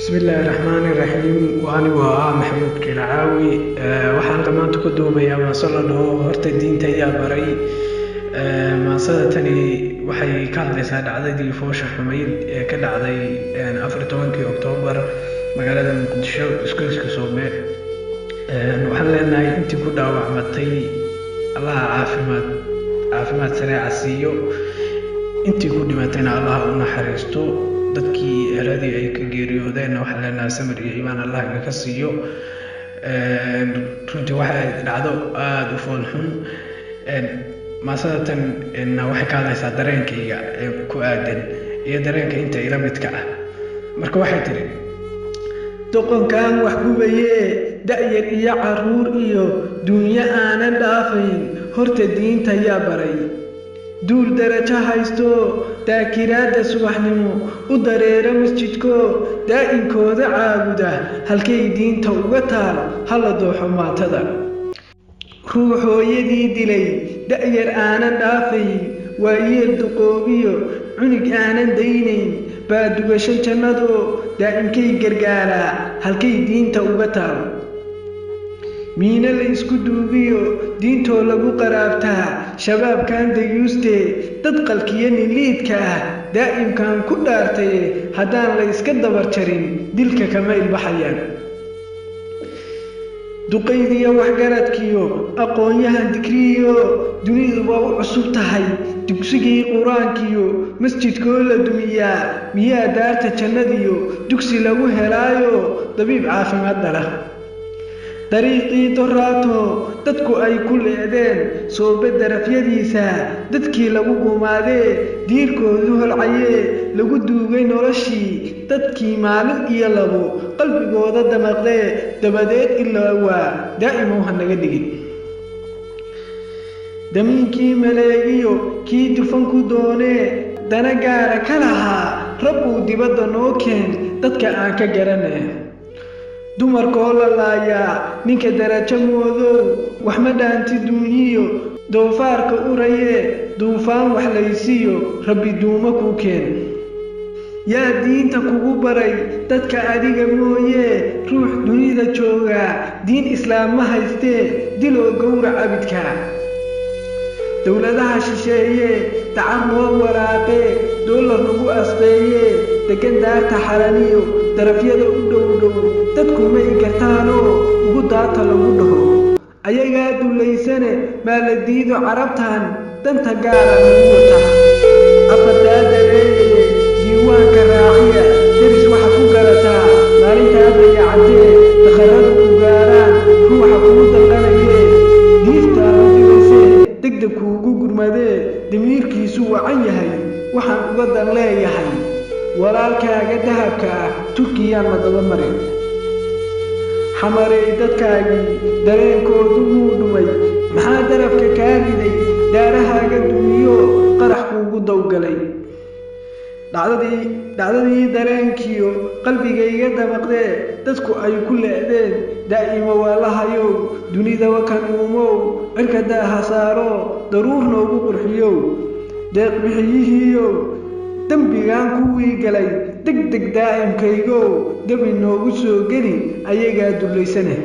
بسم الله الرحمن الرحيم وأنا محمود كلاعاوي waxaan dhammaan ku duubayaa maasallado horta diinta ayaa baray maasalatani waxay ka hadlaysaa dhacdadii foosha xumayd ee ka dhacday 14 Oktoobar magaalada Muqdisho isku Soobe waxaan leenahay intii ku dhaawacmatay Allah caafimaad sare asiiyo intii ku dhimatayna Allah u naxariisto dadkii eradii ay ka geeriyoodeen waxaan leenahay samir iyo iimaan Allah ka siiyo runtii waxay dhacdo aad u fool xun maasadatan waxay ka hadlaysaa dareenkayga ku aadan iyo dareenka inta ila midka ah marka waxay tiri doqonkan wax gubaye da'yar iyo caruur iyo dunya aanan dhaafayn horta diinta yaa baray duul darajo haysto daakiraada subaxnimo u dareera masjidko daa'inkooda caabuda halkay diinta uga taal hala dooxo maatada ruux hooyadii dilay da'yar aanan dhaafayn waa yeel duqoobiyo cunug aanan daynayn baa dugasho jannado daa'inkay gargaaraa halkay diinta uga taal miina la isku duubiyo diintoo lagu qaraabtaa shabaabkan dayuuste dad qalkiyo niliidka ah daa'imkan ku dhaartay haddaan la iska dabar jarin dilka kama ilbaxayaan duqaydiyo waxgaradkiyo aqoonyahan dikriyo duniduba u cusub tahay dugsigii qur-aankiyo masjidkoo la dumiyaa miyaa daarta jannadiyo dugsi lagu helaayo dabiib caafimaad dhala dariiqii doraato dadku ay ku leedeen soobe darafyadiisa dadkii lagu gumaadee diirkoodu holcayee lagu duugay noloshii dadkii maalin iyo labo qalbigooda damaqdee dabadeed ilaa waa daa'imow ha naga dhigin damiinkii maleegiyo kii dufanku doonee dana gaara ka lahaa rabbuu dibadda noo keen dadka aan ka garanay dumarkoo la laayaa ninka darajo moodow wax ma dhaanti duunyiyo doofaarka urayee duufaan wax laysiiyo rabbi duuma kuu keen yaa diinta kugu baray dadka adiga mooyee ruux dunida joogaa diin islaam ma haystee diloo gowrac abidka dowladaha shisheeye dacar noo waraaqee doolar nagu asqeeyee degan daarta xalaniyo darafyada u dhow dadku ma i gartaanoo ugu daata lagu dhaho ayagaa dullaysane maa la diido carabtan danta gaara lagu wataa afartaa dareeyeye diiwaanka raaciya deris waxa ku galataa maalintaa dayacantee dakharadu ku gaaraan ruuxa kugu dallanayee diiftaa u dibaysee degdeg kuugu gurmadee damiirkiisu wacan yahay waxaan uga dan leeyahay walaalkaaga dahabka ah turkiyaan ma daba marin xamarey dadkaagii dareenkoodu wuu dhumay maxaa darafka kaa riday daarahaaga dumiyo qarax kuugu dawgalay dhacdadii dareenkiyo qalbigayga damaqdee dadku ay ku leedeen daa'imo waa la hayow dunidaba kan uumow cirka daaha saaro daruur noogu qurxiyow deeq bixiyihiiyow dembigaan kuwii galay degdeg daa'imkaygow debi noogu soo geli ayagaa dullaysane